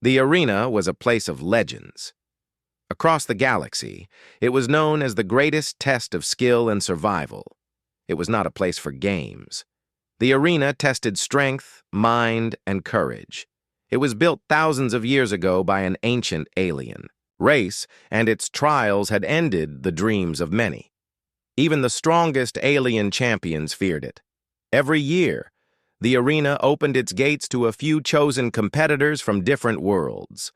The arena was a place of legends. Across the galaxy, it was known as the greatest test of skill and survival. It was not a place for games. The arena tested strength, mind, and courage. It was built thousands of years ago by an ancient alien race, and its trials had ended the dreams of many. Even the strongest alien champions feared it. Every year, the arena opened its gates to a few chosen competitors from different worlds.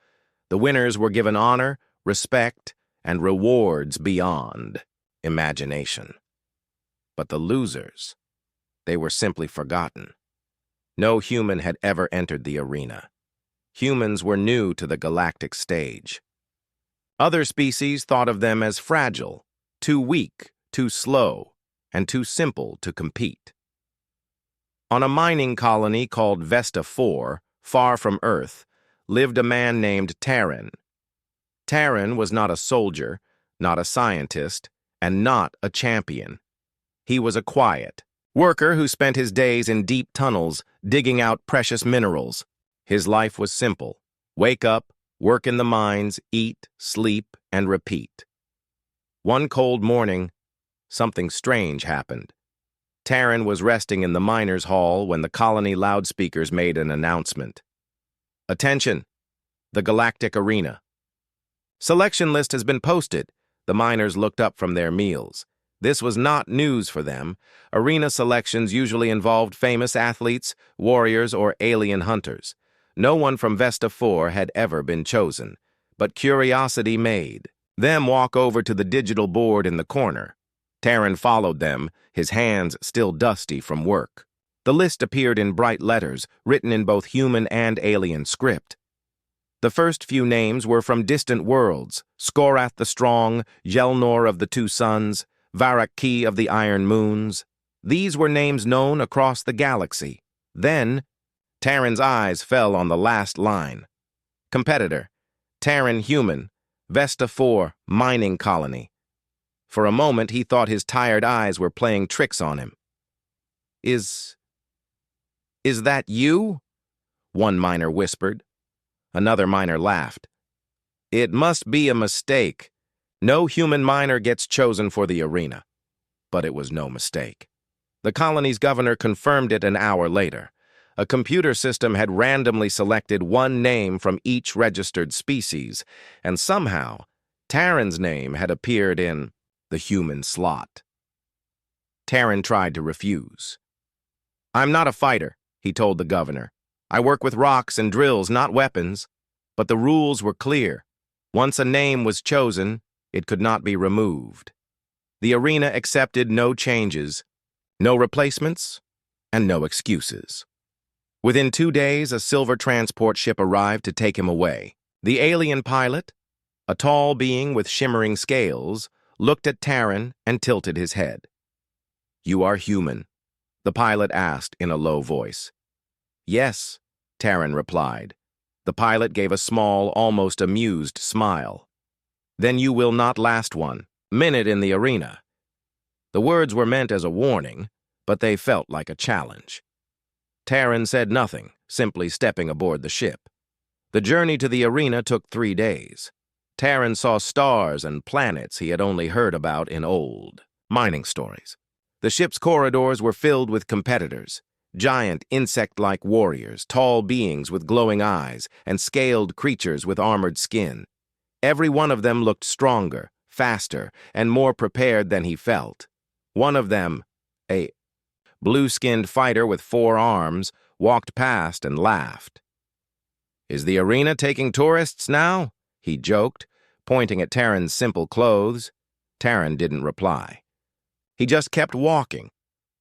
The winners were given honor, respect, and rewards beyond imagination. But the losers, they were simply forgotten. No human had ever entered the arena. Humans were new to the galactic stage. Other species thought of them as fragile, too weak, too slow, and too simple to compete. On a mining colony called Vesta 4, far from Earth, lived a man named Terran. Terran was not a soldier, not a scientist, and not a champion. He was a quiet worker who spent his days in deep tunnels, digging out precious minerals. His life was simple: wake up, work in the mines, eat, sleep, and repeat. One cold morning, something strange happened. Terran was resting in the miners' hall when the colony loudspeakers made an announcement. Attention! The Galactic Arena. Selection list has been posted. The miners looked up from their meals. This was not news for them. Arena selections usually involved famous athletes, warriors, or alien hunters. No one from Vesta 4 had ever been chosen, but curiosity made them walk over to the digital board in the corner. Terran followed them, his hands still dusty from work. The list appeared in bright letters, written in both human and alien script. The first few names were from distant worlds: Skorath the Strong, Jelnor of the Two Suns, Varak Ki of the Iron Moons. These were names known across the galaxy. Then, Terran's eyes fell on the last line. Competitor: Terran Human, Vesta 4, Mining Colony. For a moment, he thought his tired eyes were playing tricks on him. Is that you?" one miner whispered. Another miner laughed. "It must be a mistake. No human miner gets chosen for the arena." But it was no mistake. The colony's governor confirmed it an hour later. A computer system had randomly selected one name from each registered species, and somehow, Terran's name had appeared in the human slot. Terran tried to refuse. "I'm not a fighter," he told the governor. "I work with rocks and drills, not weapons." But the rules were clear. Once a name was chosen, it could not be removed. The arena accepted no changes, no replacements, and no excuses. Within 2 days, a silver transport ship arrived to take him away. The alien pilot, a tall being with shimmering scales, looked at Terran and tilted his head. "You are human?" the pilot asked in a low voice. "Yes," Terran replied. The pilot gave a small, almost amused smile. "Then you will not last 1 minute in the arena." The words were meant as a warning, but they felt like a challenge. Terran said nothing, simply stepping aboard the ship. The journey to the arena took 3 days. Terran saw stars and planets he had only heard about in old mining stories. The ship's corridors were filled with competitors: giant insect-like warriors, tall beings with glowing eyes, and scaled creatures with armored skin. Every one of them looked stronger, faster, and more prepared than he felt. One of them, a blue-skinned fighter with 4 arms, walked past and laughed. "Is the arena taking tourists now?" he joked, pointing at Terran's simple clothes. Terran didn't reply. He just kept walking,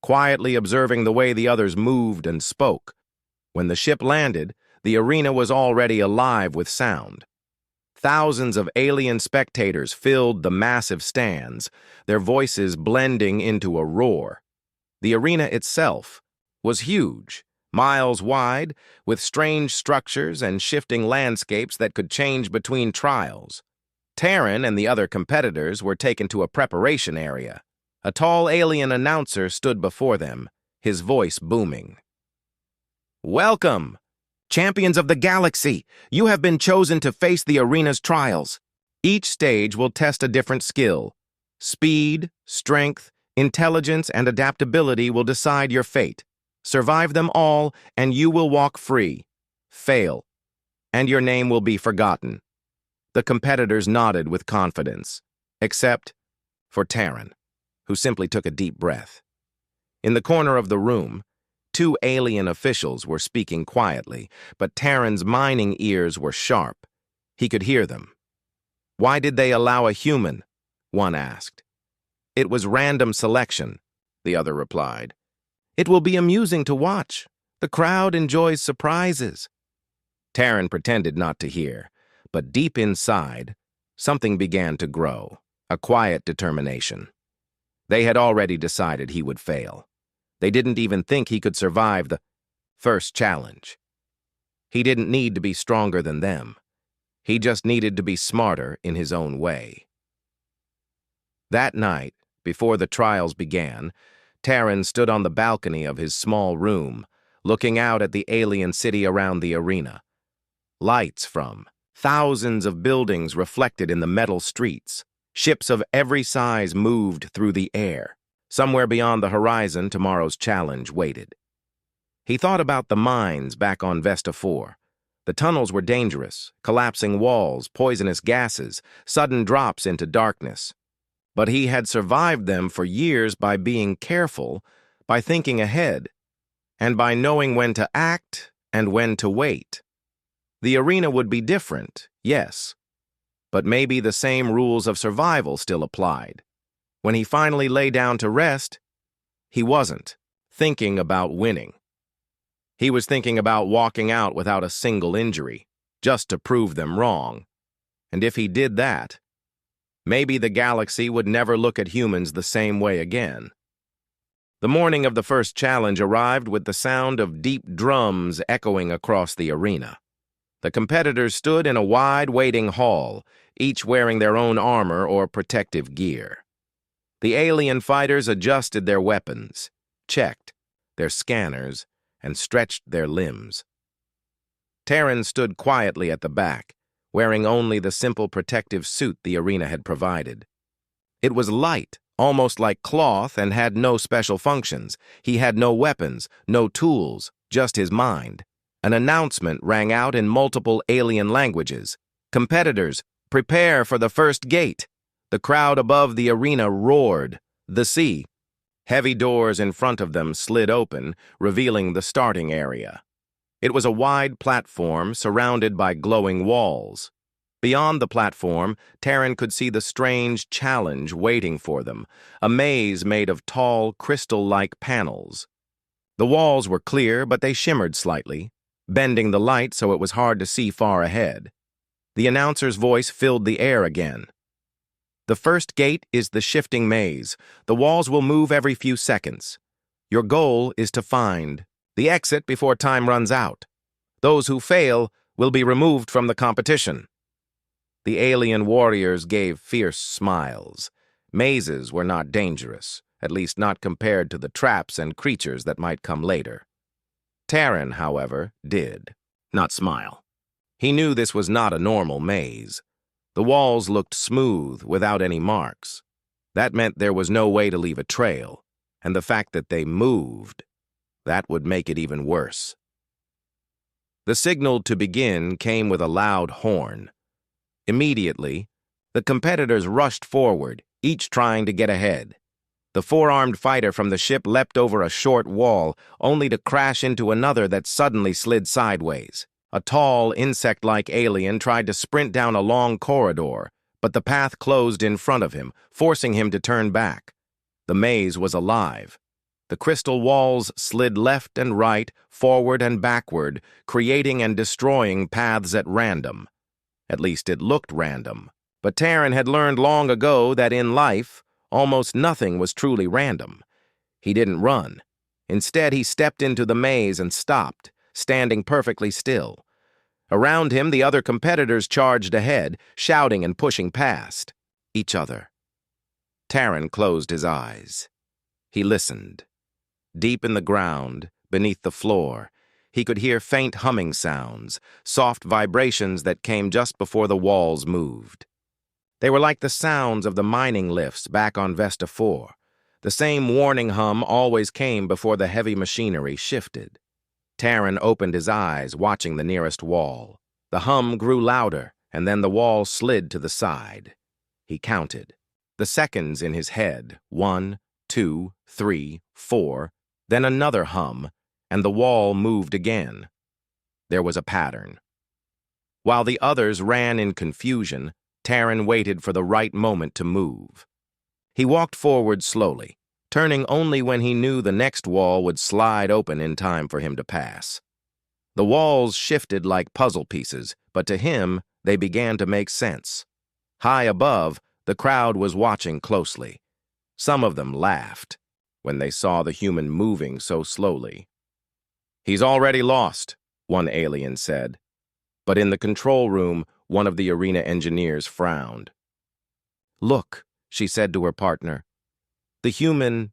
quietly observing the way the others moved and spoke. When the ship landed, the arena was already alive with sound. Thousands of alien spectators filled the massive stands, their voices blending into a roar. The arena itself was huge, miles wide, with strange structures and shifting landscapes that could change between trials. Terran and the other competitors were taken to a preparation area. A tall alien announcer stood before them, his voice booming. "Welcome! Champions of the galaxy, you have been chosen to face the arena's trials. Each stage will test a different skill. Speed, strength, intelligence, and adaptability will decide your fate. Survive them all, and you will walk free. Fail, and your name will be forgotten. The competitors nodded with confidence, except for Terran, who simply took a deep breath. In the corner of the room, two alien officials were speaking quietly, but Terran's mining ears were sharp. He could hear them. Why did they allow a human? One asked. It was random selection, the other replied. It will be amusing to watch. The crowd enjoys surprises. Terran pretended not to hear, but deep inside, something began to grow, a quiet determination. They had already decided he would fail. They didn't even think he could survive the first challenge. He didn't need to be stronger than them. He just needed to be smarter in his own way. That night, before the trials began, Terran stood on the balcony of his small room, looking out at the alien city around the arena. Lights from thousands of buildings reflected in the metal streets. Ships of every size moved through the air. Somewhere beyond the horizon, tomorrow's challenge waited. He thought about the mines back on Vesta 4. The tunnels were dangerous, collapsing walls, poisonous gases, sudden drops into darkness. But he had survived them for years by being careful, by thinking ahead, and by knowing when to act and when to wait. The arena would be different, yes, but maybe the same rules of survival still applied. When he finally lay down to rest, he wasn't thinking about winning. He was thinking about walking out without a single injury, just to prove them wrong. And if he did that, maybe the galaxy would never look at humans the same way again. The morning of the first challenge arrived with the sound of deep drums echoing across the arena. The competitors stood in a wide waiting hall, each wearing their own armor or protective gear. The alien fighters adjusted their weapons, checked their scanners, and stretched their limbs. Terran stood quietly at the back, wearing only the simple protective suit the arena had provided. It was light, almost like cloth, and had no special functions. He had no weapons, no tools, just his mind. An announcement rang out in multiple alien languages. Competitors, prepare for the first gate. The crowd above the arena roared. The sea. Heavy doors in front of them slid open, revealing the starting area. It was a wide platform surrounded by glowing walls. Beyond the platform, Terran could see the strange challenge waiting for them, a maze made of tall, crystal-like panels. The walls were clear, but they shimmered slightly, bending the light so it was hard to see far ahead. The announcer's voice filled the air again. The first gate is the shifting maze. The walls will move every few seconds. Your goal is to find the exit before time runs out. Those who fail will be removed from the competition. The alien warriors gave fierce smiles. Mazes were not dangerous, at least not compared to the traps and creatures that might come later. Terran, however, did not smile. He knew this was not a normal maze. The walls looked smooth, without any marks. That meant there was no way to leave a trail, and the fact that they moved, that would make it even worse. The signal to begin came with a loud horn. Immediately, the competitors rushed forward, each trying to get ahead. The four-armed fighter from the ship leapt over a short wall, only to crash into another that suddenly slid sideways. A tall, insect-like alien tried to sprint down a long corridor, but the path closed in front of him, forcing him to turn back. The maze was alive. The crystal walls slid left and right, forward and backward, creating and destroying paths at random. At least it looked random. But Terran had learned long ago that in life, almost nothing was truly random. He didn't run. Instead, he stepped into the maze and stopped, standing perfectly still. Around him, the other competitors charged ahead, shouting and pushing past each other. Terran closed his eyes. He listened. Deep in the ground, beneath the floor, He could hear faint humming sounds, soft vibrations that came just before the walls moved. They were like the sounds of the mining lifts back on Vesta 4. The same warning hum always came before the heavy machinery shifted. Taran opened his eyes, watching the nearest wall. The hum grew louder, and then the wall slid to the side. He counted. The seconds in his head, 1, 2, 3, 4, then another hum, and the wall moved again. There was a pattern. While the others ran in confusion, Taran waited for the right moment to move. He walked forward slowly, turning only when he knew the next wall would slide open in time for him to pass. The walls shifted like puzzle pieces, but to him, they began to make sense. High above, the crowd was watching closely. Some of them laughed when they saw the human moving so slowly. "He's already lost," one alien said. But in the control room, one of the arena engineers frowned. "Look," she said to her partner. "The human,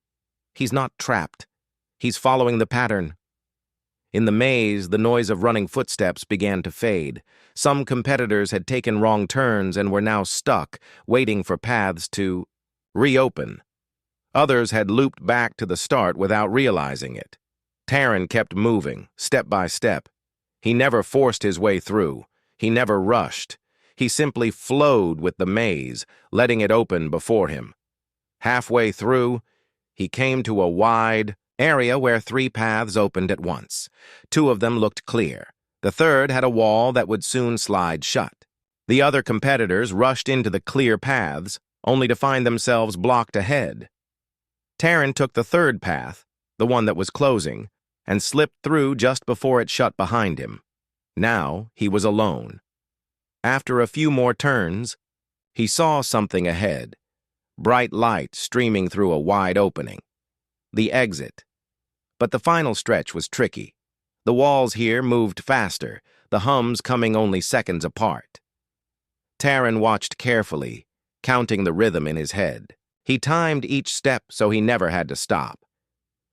he's not trapped. He's following the pattern." In the maze, the noise of running footsteps began to fade. Some competitors had taken wrong turns and were now stuck, waiting for paths to reopen. Others had looped back to the start without realizing it. Taran kept moving, step by step. He never forced his way through. He never rushed. He simply flowed with the maze, letting it open before him. Halfway through, he came to a wide area where 3 paths opened at once. 2 of them looked clear. The third had a wall that would soon slide shut. The other competitors rushed into the clear paths, only to find themselves blocked ahead. Taran took the third path, the one that was closing, and slipped through just before it shut behind him. Now he was alone. After a few more turns, he saw something ahead. Bright light streaming through a wide opening. The exit. But the final stretch was tricky. The walls here moved faster, the hums coming only seconds apart. Taran watched carefully, counting the rhythm in his head. He timed each step so he never had to stop.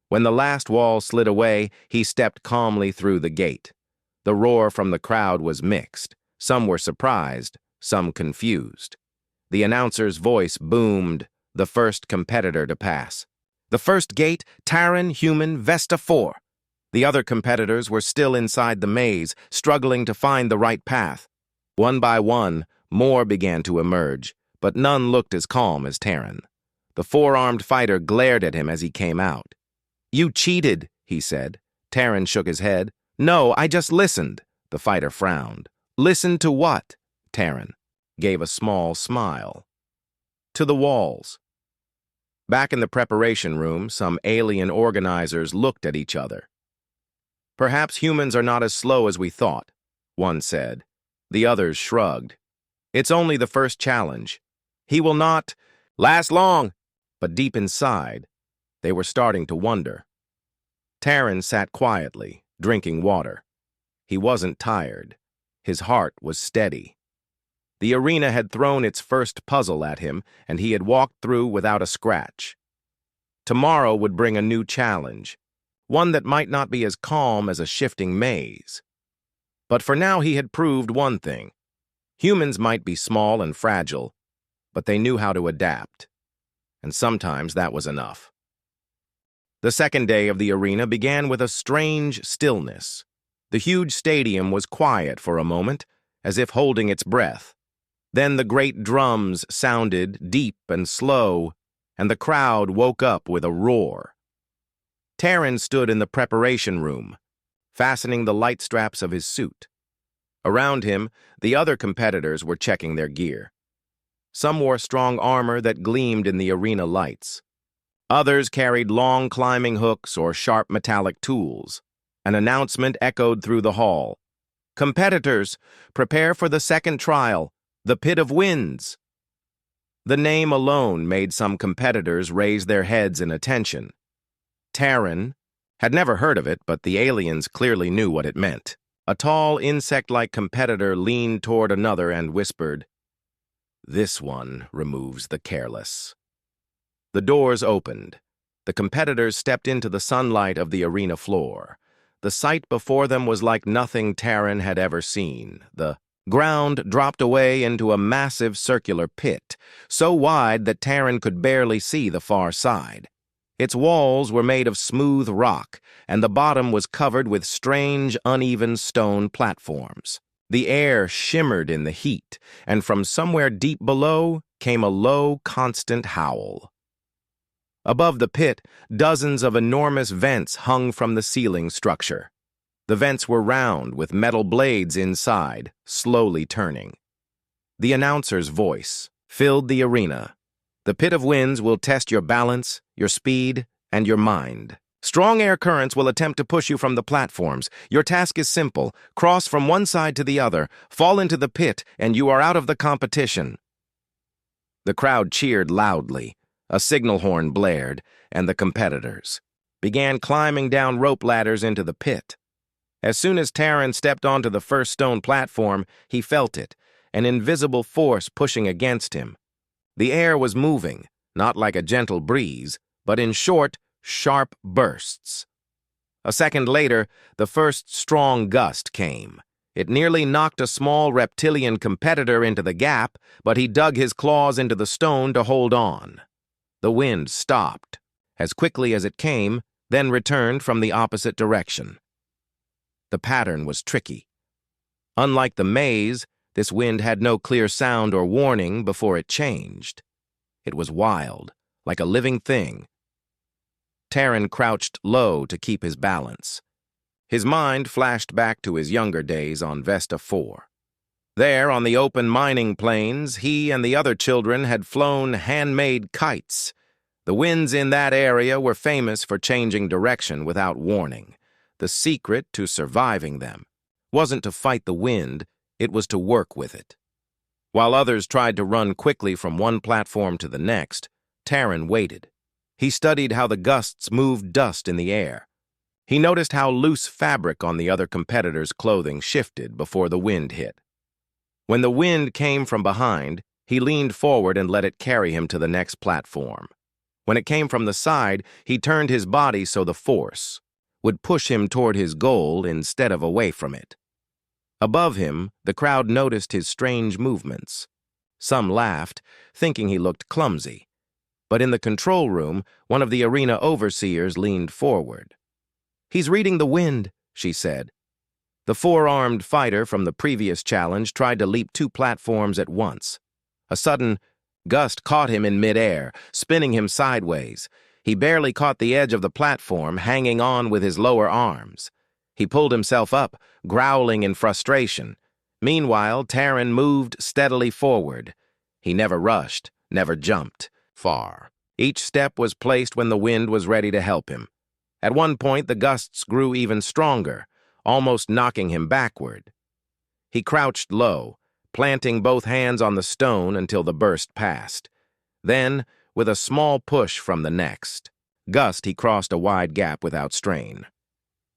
When the last wall slid away, he stepped calmly through the gate. The roar from the crowd was mixed. Some were surprised, some confused. The announcer's voice boomed, the first competitor to pass. "The first gate, Taran Human Vesta 4. The other competitors were still inside the maze, struggling to find the right path. One by one, more began to emerge, but none looked as calm as Taran. The 4-armed fighter glared at him as he came out. "You cheated," he said. Taran shook his head. "No, I just listened." The fighter frowned. "Listen to what?" Taran gave a small smile. "To the walls." Back in the preparation room, some alien organizers looked at each other. "Perhaps humans are not as slow as we thought," one said. The others shrugged. "It's only the first challenge. He will not last long." But deep inside, they were starting to wonder. Taran sat quietly, drinking water. He wasn't tired. His heart was steady. The arena had thrown its first puzzle at him, and he had walked through without a scratch. Tomorrow would bring a new challenge, one that might not be as calm as a shifting maze. But for now he had proved one thing. Humans might be small and fragile, but they knew how to adapt. And sometimes that was enough. The second day of the arena began with a strange stillness. The huge stadium was quiet for a moment, as if holding its breath. Then the great drums sounded deep and slow, and the crowd woke up with a roar. Taran stood in the preparation room, fastening the light straps of his suit. Around him, the other competitors were checking their gear. Some wore strong armor that gleamed in the arena lights. Others carried long climbing hooks or sharp metallic tools. An announcement echoed through the hall. "Competitors, prepare for the second trial, the Pit of Winds." The name alone made some competitors raise their heads in attention. Taran had never heard of it, but the aliens clearly knew what it meant. A tall, insect-like competitor leaned toward another and whispered, "This one removes the careless." The doors opened. The competitors stepped into the sunlight of the arena floor. The sight before them was like nothing Taran had ever seen. The ground dropped away into a massive circular pit, so wide that Taran could barely see the far side. Its walls were made of smooth rock, and the bottom was covered with strange, uneven stone platforms. The air shimmered in the heat, and from somewhere deep below came a low, constant howl. Above the pit, dozens of enormous vents hung from the ceiling structure. The vents were round, with metal blades inside, slowly turning. The announcer's voice filled the arena. The Pit of Winds will test your balance, your speed, and your mind. Strong air currents will attempt to push you from the platforms. Your task is simple. Cross from one side to the other, fall into the pit, and you are out of the competition. The crowd cheered loudly. A signal horn blared, and the competitors began climbing down rope ladders into the pit. As soon as Taran stepped onto the first stone platform, he felt it, an invisible force pushing against him. The air was moving, not like a gentle breeze, but in short, sharp bursts. A second later, the first strong gust came. It nearly knocked a small reptilian competitor into the gap, but he dug his claws into the stone to hold on. The wind stopped, as quickly as it came, then returned from the opposite direction. The pattern was tricky. Unlike the maze, this wind had no clear sound or warning before it changed. It was wild, like a living thing. Taran crouched low to keep his balance. His mind flashed back to his younger days on Vesta 4. There, on the open mining plains, he and the other children had flown handmade kites. The winds in that area were famous for changing direction without warning. The secret to surviving them wasn't to fight the wind, it was to work with it. While others tried to run quickly from one platform to the next, Taran waited. He studied how the gusts moved dust in the air. He noticed how loose fabric on the other competitors' clothing shifted before the wind hit. When the wind came from behind, he leaned forward and let it carry him to the next platform. When it came from the side, he turned his body so the force would push him toward his goal instead of away from it. Above him, the crowd noticed his strange movements. Some laughed, thinking he looked clumsy. But in the control room, one of the arena overseers leaned forward. "He's reading the wind," she said. The four-armed fighter from the previous challenge tried to leap 2 platforms at once. A sudden gust caught him in midair, spinning him sideways. He barely caught the edge of the platform, hanging on with his lower arms. He pulled himself up, growling in frustration. Meanwhile, Taran moved steadily forward. He never rushed, never jumped far. Each step was placed when the wind was ready to help him. At one point, the gusts grew even stronger, almost knocking him backward. He crouched low, planting both hands on the stone until the burst passed. Then, with a small push from the next gust, he crossed a wide gap without strain.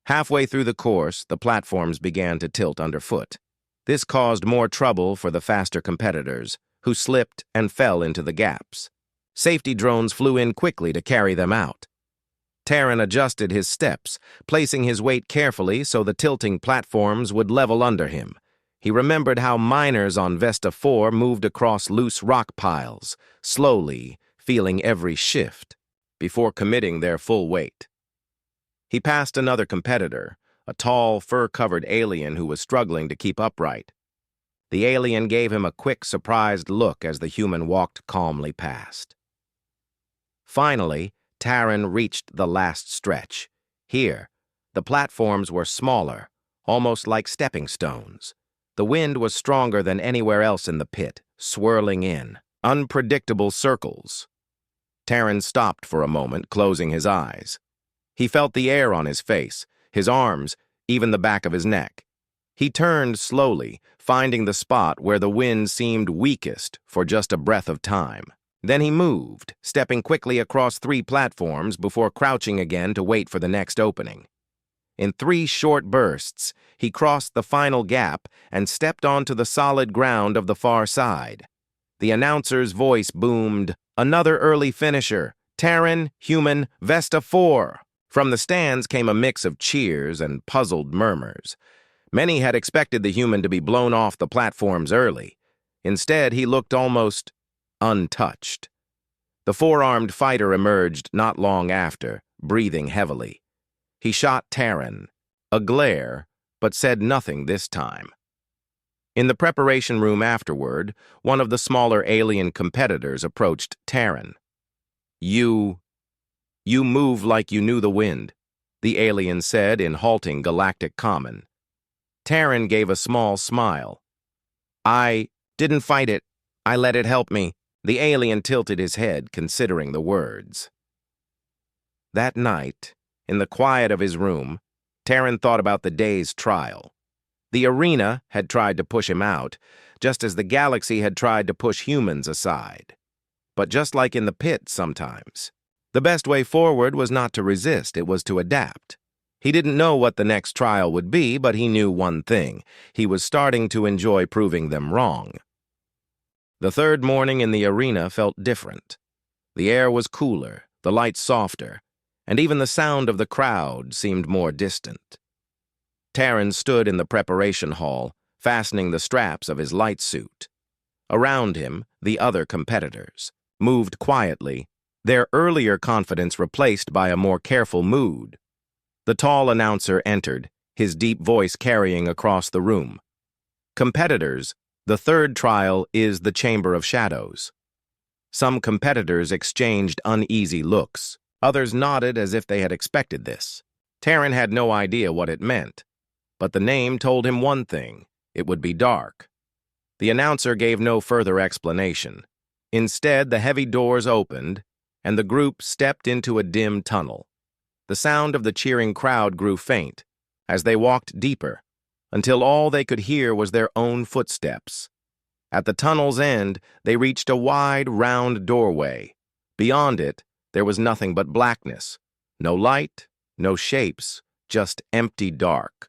Halfway through the course, the platforms began to tilt underfoot. This caused more trouble for the faster competitors, who slipped and fell into the gaps. Safety drones flew in quickly to carry them out. Taran adjusted his steps, placing his weight carefully so the tilting platforms would level under him. He remembered how miners on Vesta 4 moved across loose rock piles, slowly, feeling every shift, before committing their full weight. He passed another competitor, a tall, fur-covered alien who was struggling to keep upright. The alien gave him a quick, surprised look as the human walked calmly past. Finally, Taran reached the last stretch. Here, the platforms were smaller, almost like stepping stones. The wind was stronger than anywhere else in the pit, swirling in unpredictable circles. Taran stopped for a moment, closing his eyes. He felt the air on his face, his arms, even the back of his neck. He turned slowly, finding the spot where the wind seemed weakest for just a breath of time. Then he moved, stepping quickly across 3 platforms before crouching again to wait for the next opening. In 3 short bursts, he crossed the final gap and stepped onto the solid ground of the far side. The announcer's voice boomed, "Another early finisher, Taran, human, Vesta 4." From the stands came a mix of cheers and puzzled murmurs. Many had expected the human to be blown off the platforms early. Instead, he looked almost untouched. The four-armed fighter emerged not long after, breathing heavily. He shot Terran, a glare, but said nothing this time. In the preparation room afterward, one of the smaller alien competitors approached Terran. You move like you knew the wind," the alien said in halting galactic common. Terran gave a small smile. "I didn't fight it. I let it help me." The alien tilted his head, considering the words. That night, in the quiet of his room, Terran thought about the day's trial. The arena had tried to push him out, just as the galaxy had tried to push humans aside. But just like in the pit sometimes, the best way forward was not to resist, it was to adapt. He didn't know what the next trial would be, but he knew one thing. He was starting to enjoy proving them wrong. The third morning in the arena felt different. The air was cooler, the lights softer, and even the sound of the crowd seemed more distant. Terran stood in the preparation hall, fastening the straps of his light suit. Around him, the other competitors moved quietly, their earlier confidence replaced by a more careful mood. The tall announcer entered, his deep voice carrying across the room. "Competitors, the third trial is the Chamber of Shadows." Some competitors exchanged uneasy looks. Others nodded as if they had expected this. Terran had no idea what it meant, but the name told him one thing: it would be dark. The announcer gave no further explanation. Instead, the heavy doors opened, and the group stepped into a dim tunnel. The sound of the cheering crowd grew faint as they walked deeper, until all they could hear was their own footsteps. At the tunnel's end, they reached a wide, round doorway. Beyond it, there was nothing but blackness. No light, no shapes, just empty dark.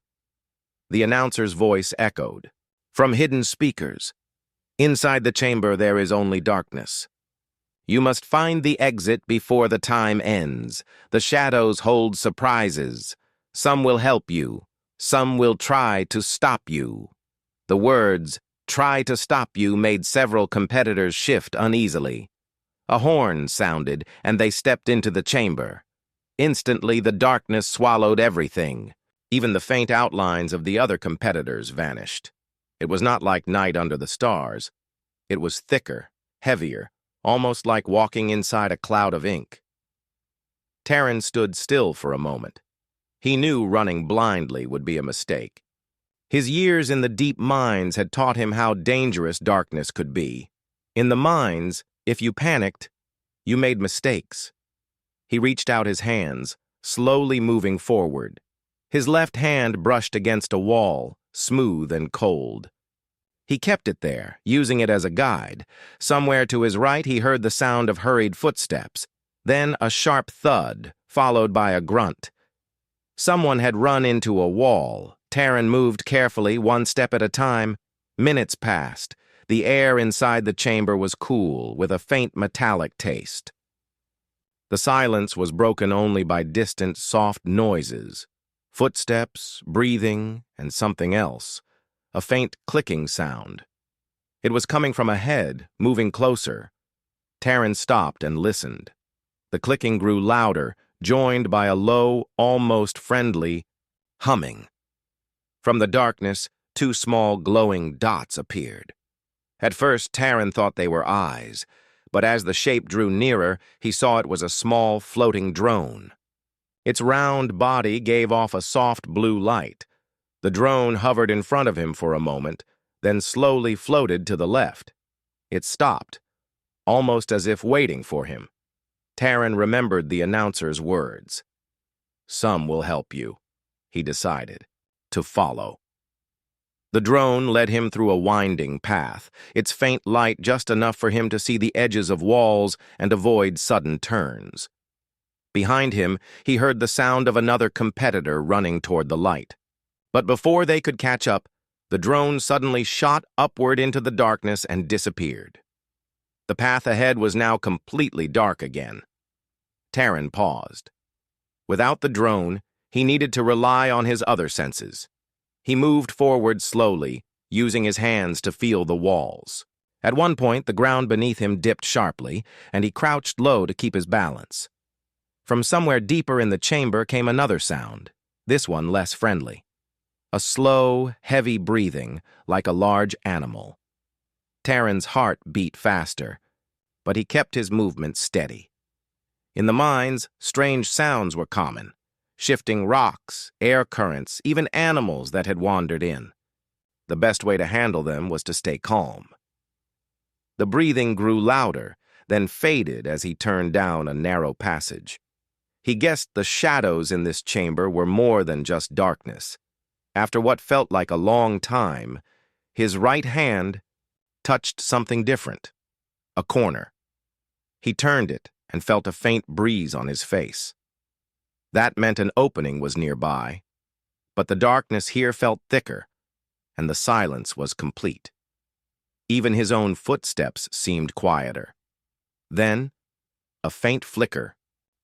The announcer's voice echoed. From hidden speakers, "Inside the chamber there is only darkness. You must find the exit before the time ends. The shadows hold surprises. Some will help you. Some will try to stop you." The words, "try to stop you," made several competitors shift uneasily. A horn sounded, and they stepped into the chamber. Instantly, the darkness swallowed everything. Even the faint outlines of the other competitors vanished. It was not like night under the stars. It was thicker, heavier, almost like walking inside a cloud of ink. Terran stood still for a moment. He knew running blindly would be a mistake. His years in the deep mines had taught him how dangerous darkness could be. In the mines, if you panicked, you made mistakes. He reached out his hands, slowly moving forward. His left hand brushed against a wall, smooth and cold. He kept it there, using it as a guide. Somewhere to his right, he heard the sound of hurried footsteps, then a sharp thud, followed by a grunt. Someone had run into a wall. Terran moved carefully, one step at a time. Minutes passed. The air inside the chamber was cool, with a faint metallic taste. The silence was broken only by distant, soft noises. Footsteps, breathing, and something else. A faint clicking sound. It was coming from ahead, moving closer. Terran stopped and listened. The clicking grew louder, joined by a low, almost friendly humming. From the darkness, two small glowing dots appeared. At first, Terran thought they were eyes, but as the shape drew nearer, he saw it was a small, floating drone. Its round body gave off a soft blue light. The drone hovered in front of him for a moment, then slowly floated to the left. It stopped, almost as if waiting for him. Terran remembered the announcer's words. "Some will help you," he decided, to follow. The drone led him through a winding path, its faint light just enough for him to see the edges of walls and avoid sudden turns. Behind him, he heard the sound of another competitor running toward the light. But before they could catch up, the drone suddenly shot upward into the darkness and disappeared. The path ahead was now completely dark again. Terran paused. Without the drone, he needed to rely on his other senses. He moved forward slowly, using his hands to feel the walls. At one point, the ground beneath him dipped sharply, and he crouched low to keep his balance. From somewhere deeper in the chamber came another sound, this one less friendly. A slow, heavy breathing, like a large animal. Taran's heart beat faster, but he kept his movement steady. In the mines, strange sounds were common. Shifting rocks, air currents, even animals that had wandered in. The best way to handle them was to stay calm. The breathing grew louder, then faded as he turned down a narrow passage. He guessed the shadows in this chamber were more than just darkness. After what felt like a long time, his right hand touched something different, a corner. He turned it and felt a faint breeze on his face. That meant an opening was nearby, but the darkness here felt thicker, and the silence was complete. Even his own footsteps seemed quieter. Then, a faint flicker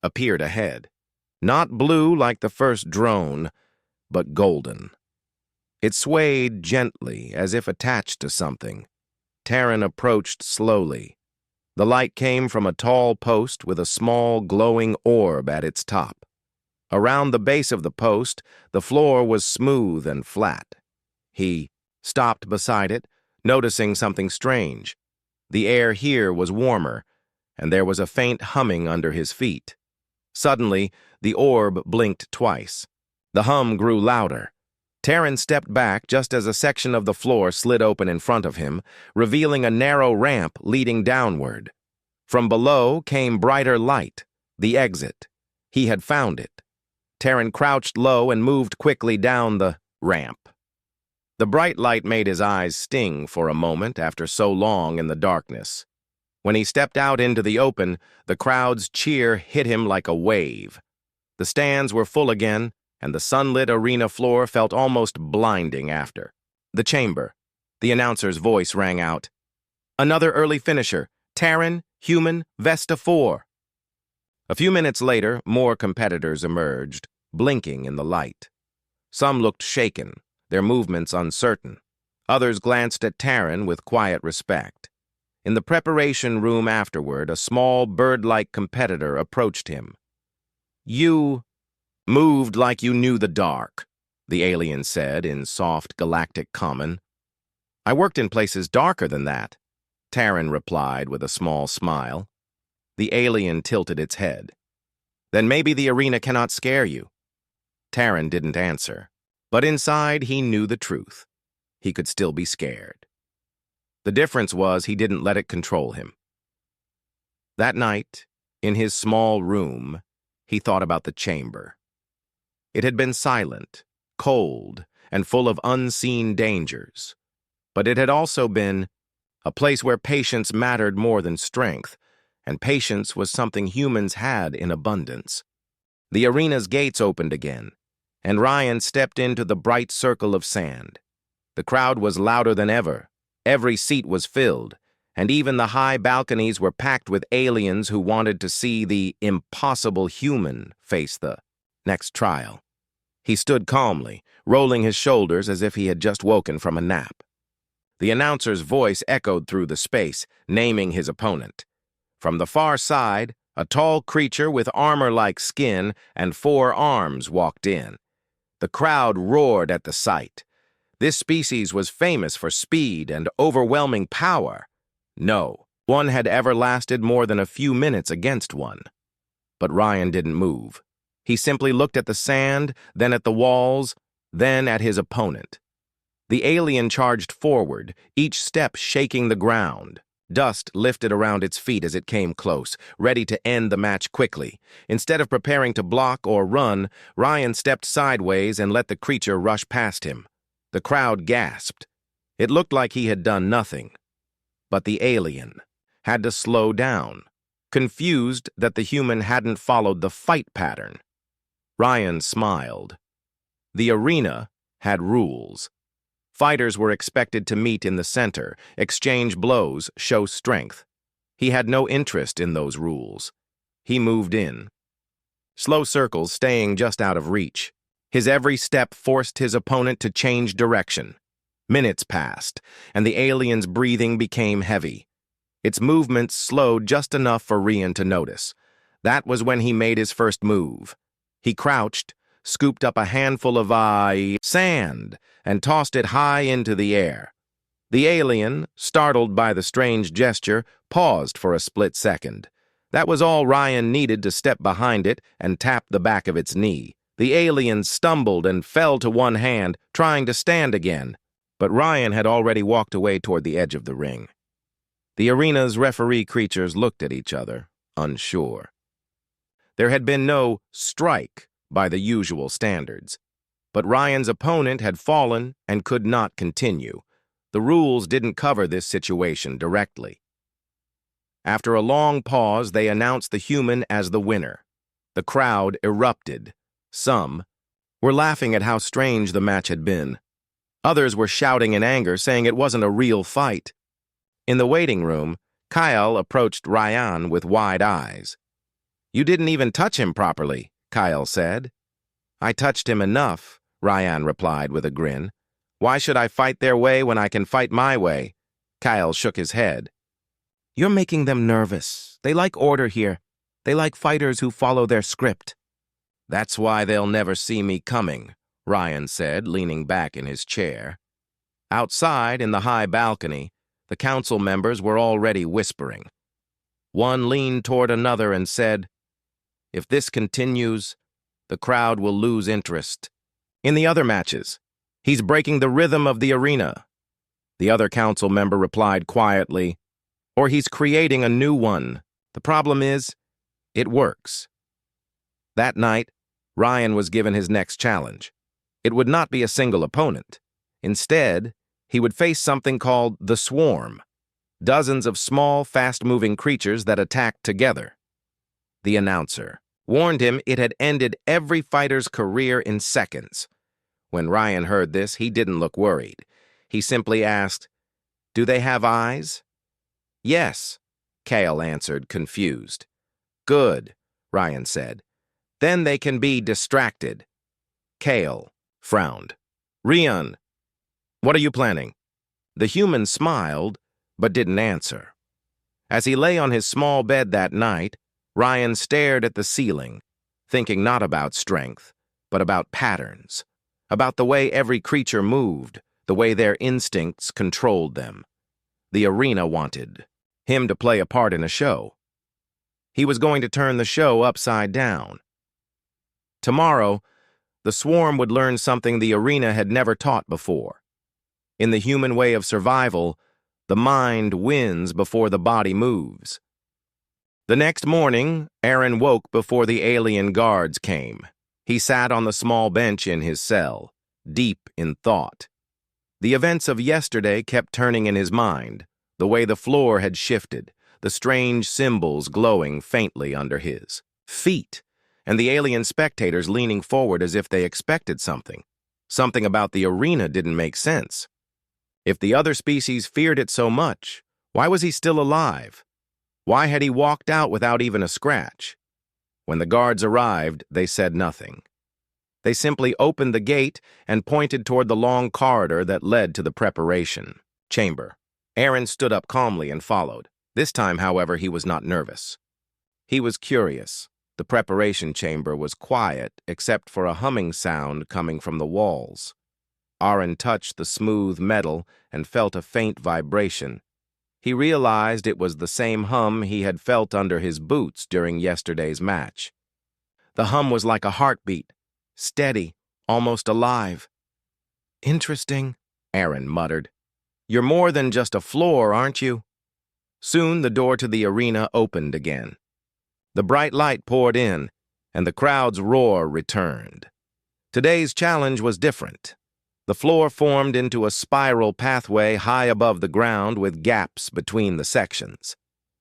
appeared ahead, not blue like the first drone, but golden. It swayed gently, as if attached to something. Taran approached slowly. The light came from a tall post with a small, glowing orb at its top. Around the base of the post, the floor was smooth and flat. He stopped beside it, noticing something strange. The air here was warmer, and there was a faint humming under his feet. Suddenly, the orb blinked twice. The hum grew louder. Taran stepped back just as a section of the floor slid open in front of him, revealing a narrow ramp leading downward. From below came brighter light, the exit. He had found it. Taran crouched low and moved quickly down the ramp. The bright light made his eyes sting for a moment after so long in the darkness. When he stepped out into the open, the crowd's cheer hit him like a wave. The stands were full again, and the sunlit arena floor felt almost blinding after. The chamber. The announcer's voice rang out. Another early finisher. Taran, Human, Vesta 4. A few minutes later, more competitors emerged, blinking in the light. Some looked shaken, their movements uncertain. Others glanced at Taran with quiet respect. In the preparation room afterward, a small bird-like competitor approached him. You moved like you knew the dark, the alien said in soft galactic common. I worked in places darker than that, Taran replied with a small smile. The alien tilted its head. Then maybe the arena cannot scare you. Taran didn't answer, but inside he knew the truth. He could still be scared. The difference was he didn't let it control him. That night, in his small room, he thought about the chamber. It had been silent, cold, and full of unseen dangers. But it had also been a place where patience mattered more than strength, and patience was something humans had in abundance. The arena's gates opened again, and Ryan stepped into the bright circle of sand. The crowd was louder than ever. Every seat was filled, and even the high balconies were packed with aliens who wanted to see the impossible human face the next trial. He stood calmly, rolling his shoulders as if he had just woken from a nap. The announcer's voice echoed through the space, naming his opponent. From the far side, a tall creature with armor-like skin and 4 arms walked in. The crowd roared at the sight. This species was famous for speed and overwhelming power. No one had ever lasted more than a few minutes against one. But Ryan didn't move. He simply looked at the sand, then at the walls, then at his opponent. The alien charged forward, each step shaking the ground. Dust lifted around its feet as it came close, ready to end the match quickly. Instead of preparing to block or run, Ryan stepped sideways and let the creature rush past him. The crowd gasped. It looked like he had done nothing. But the alien had to slow down, confused that the human hadn't followed the fight pattern. Ryan smiled. The arena had rules. Fighters were expected to meet in the center, exchange blows, show strength. He had no interest in those rules. He moved in. slow circles staying just out of reach. His every step forced his opponent to change direction. Minutes passed, and the alien's breathing became heavy. Its movements slowed just enough for Rian to notice. That was when he made his first move. He crouched, scooped up a handful of sand, and tossed it high into the air. The alien, startled by the strange gesture, paused for a split second. That was all Ryan needed to step behind it and tap the back of its knee. The alien stumbled and fell to one hand, trying to stand again, but Ryan had already walked away toward the edge of the ring. The arena's referee creatures looked at each other, unsure. There had been no strike by the usual standards, but Ryan's opponent had fallen and could not continue. The rules didn't cover this situation directly. After a long pause, they announced the human as the winner. The crowd erupted. Some were laughing at how strange the match had been. Others were shouting in anger, saying it wasn't a real fight. In the waiting room, Kyle approached Ryan with wide eyes. "You didn't even touch him properly," Kyle said. "I touched him enough," Ryan replied with a grin. "Why should I fight their way when I can fight my way?" Kyle shook his head. "You're making them nervous. They like order here. They like fighters who follow their script." "That's why they'll never see me coming," Ryan said, leaning back in his chair. Outside, in the high balcony, the council members were already whispering. One leaned toward another and said, "If this continues, the crowd will lose interest." "In the other matches, he's breaking the rhythm of the arena." The other council member replied quietly, "Or he's creating a new one. The problem is, it works." That night, Ryan was given his next challenge. It would not be a single opponent. Instead, he would face something called the Swarm, dozens of small, fast-moving creatures that attacked together. The announcer warned him it had ended every fighter's career in seconds. When Ryan heard this, he didn't look worried. He simply asked, "Do they have eyes?" "Yes," Kale answered, confused. "Good," Ryan said. "Then they can be distracted." Kale frowned. "Rian, what are you planning?" The human smiled, but didn't answer. As he lay on his small bed that night, Ryan stared at the ceiling, thinking not about strength, but about patterns, about the way every creature moved, the way their instincts controlled them. The arena wanted him to play a part in a show. He was going to turn the show upside down. Tomorrow, the Swarm would learn something the arena had never taught before. In the human way of survival, the mind wins before the body moves. The next morning, Aaron woke before the alien guards came. He sat on the small bench in his cell, deep in thought. The events of yesterday kept turning in his mind, the way the floor had shifted, the strange symbols glowing faintly under his feet, and the alien spectators leaning forward as if they expected something. Something about the arena didn't make sense. If the other species feared it so much, why was he still alive? Why had he walked out without even a scratch? When the guards arrived, they said nothing. They simply opened the gate and pointed toward the long corridor that led to the preparation chamber. Aaron stood up calmly and followed. This time, however, he was not nervous. He was curious. The preparation chamber was quiet except for a humming sound coming from the walls. Aaron touched the smooth metal and felt a faint vibration. He realized it was the same hum he had felt under his boots during yesterday's match. The hum was like a heartbeat, steady, almost alive. "Interesting," Aaron muttered. "You're more than just a floor, aren't you?" Soon the door to the arena opened again. The bright light poured in, and the crowd's roar returned. Today's challenge was different. The floor formed into a spiral pathway high above the ground with gaps between the sections.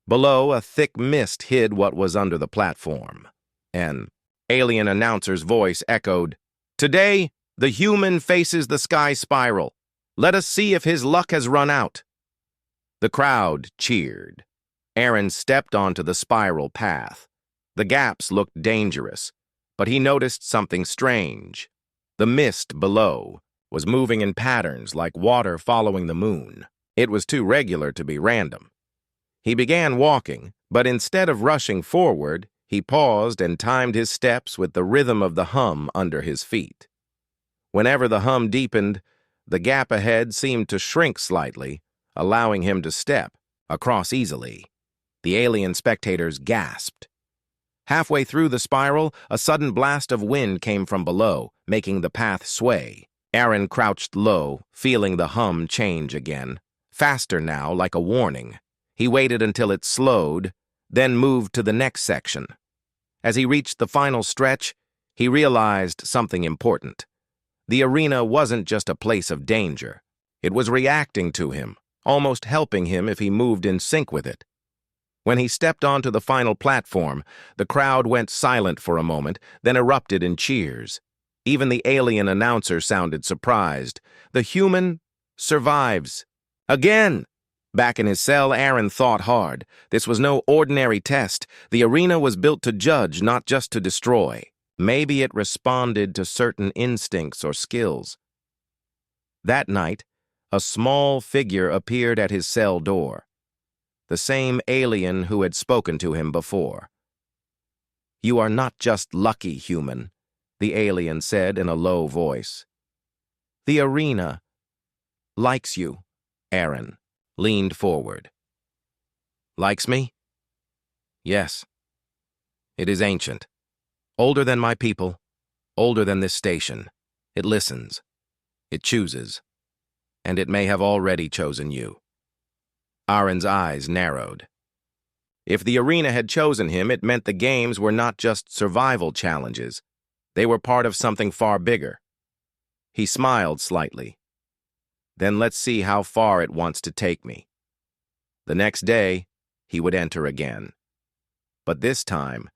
Below, a thick mist hid what was under the platform. An alien announcer's voice echoed, "Today, the human faces the sky spiral. Let us see if his luck has run out." The crowd cheered. Aaron stepped onto the spiral path. The gaps looked dangerous, But he noticed something strange. The mist below was moving in patterns like water following the moon. It was too regular to be random. He began walking, but instead of rushing forward, he paused and timed his steps with the rhythm of the hum under his feet. Whenever the hum deepened, the gap ahead seemed to shrink slightly, allowing him to step across easily. The alien spectators gasped. Halfway through the spiral, a sudden blast of wind came from below, making the path sway. Aaron crouched low, feeling the hum change again. Faster now, like a warning. He waited until it slowed, then moved to the next section. As he reached the final stretch, he realized something important. The arena wasn't just a place of danger. It was reacting to him, almost helping him if he moved in sync with it. When he stepped onto the final platform, the crowd went silent for a moment, then erupted in cheers. Even the alien announcer sounded surprised. The human survives. Again! Back in his cell, Aaron thought hard. This was no ordinary test. The arena was built to judge, not just to destroy. Maybe it responded to certain instincts or skills. That night, a small figure appeared at his cell door. The same alien who had spoken to him before. "You are not just lucky, human," the alien said in a low voice. "The arena likes you." Aaron leaned forward. "Likes me?" "Yes. It is ancient. Older than my people, older than this station. It listens. It chooses. And it may have already chosen you." Aaron's eyes narrowed. If the arena had chosen him, it meant the games were not just survival challenges. They were part of something far bigger. He smiled slightly. "Then let's see how far it wants to take me." The next day, he would enter again. But this time,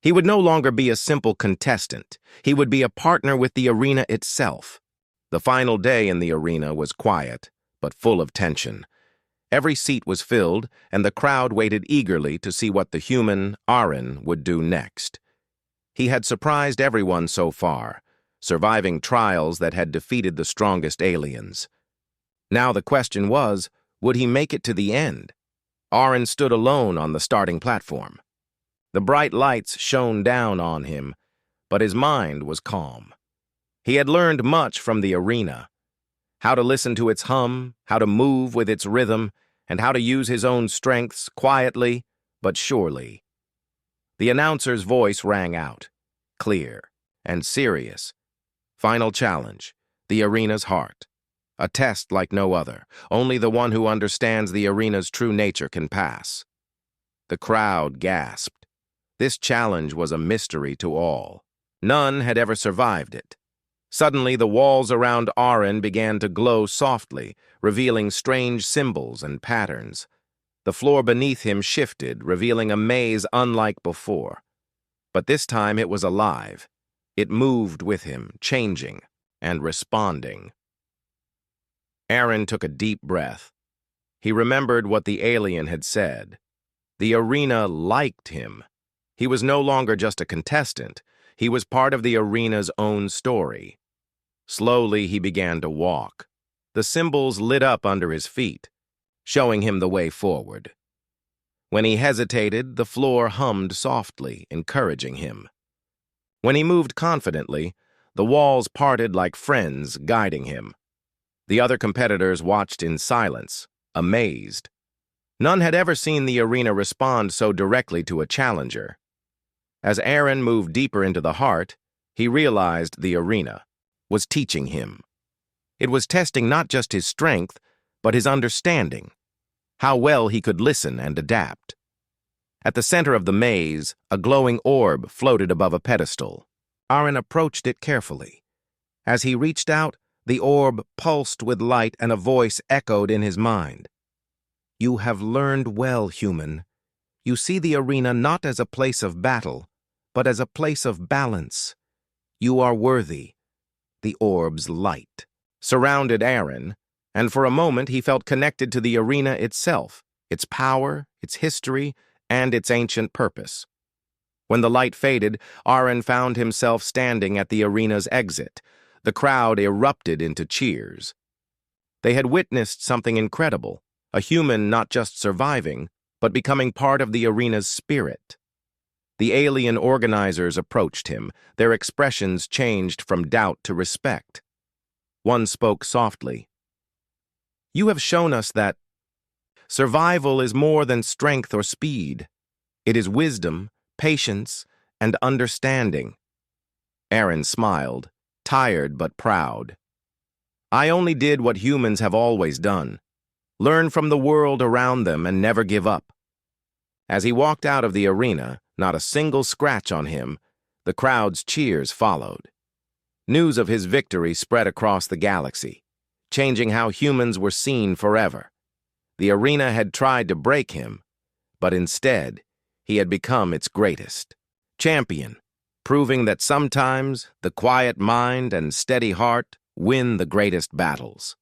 he would no longer be a simple contestant. He would be a partner with the arena itself. The final day in the arena was quiet, but full of tension. Every seat was filled, and the crowd waited eagerly to see what the human, Aaron, would do next. He had surprised everyone so far, surviving trials that had defeated the strongest aliens. Now the question was, would he make it to the end? Aaron stood alone on the starting platform. The bright lights shone down on him, but his mind was calm. He had learned much from the arena. How to listen to its hum, how to move with its rhythm, and how to use his own strengths quietly but surely. The announcer's voice rang out, clear and serious. Final challenge, the arena's heart. A test like no other. Only the one who understands the arena's true nature can pass. The crowd gasped. This challenge was a mystery to all. None had ever survived it. Suddenly, the walls around Aaron began to glow softly, revealing strange symbols and patterns. The floor beneath him shifted, revealing a maze unlike before. But this time it was alive. It moved with him, changing and responding. Aaron took a deep breath. He remembered what the alien had said. The arena liked him. He was no longer just a contestant. He was part of the arena's own story. Slowly, he began to walk. The symbols lit up under his feet, showing him the way forward. When he hesitated, the floor hummed softly, encouraging him. When he moved confidently, the walls parted like friends, guiding him. The other competitors watched in silence, amazed. None had ever seen the arena respond so directly to a challenger. As Aaron moved deeper into the heart, he realized the arena was teaching him. It was testing not just his strength, but his understanding, how well he could listen and adapt. At the center of the maze, a glowing orb floated above a pedestal. Aaron approached it carefully. As he reached out, the orb pulsed with light and a voice echoed in his mind. "You have learned well, human. You see the arena not as a place of battle, but as a place of balance. You are worthy." The orb's light surrounded Aaron, and for a moment he felt connected to the arena itself, its power, its history, and its ancient purpose. When the light faded, Aaron found himself standing at the arena's exit. The crowd erupted into cheers. They had witnessed something incredible, a human not just surviving, but becoming part of the arena's spirit. The alien organizers approached him, their expressions changed from doubt to respect. One spoke softly. "You have shown us that survival is more than strength or speed. It is wisdom, patience, and understanding." Aaron smiled, tired but proud. "I only did what humans have always done. Learn from the world around them and never give up." As he walked out of the arena, not a single scratch on him, the crowd's cheers followed. News of his victory spread across the galaxy, changing how humans were seen forever. The arena had tried to break him, but instead, he had become its greatest champion, proving that sometimes the quiet mind and steady heart win the greatest battles.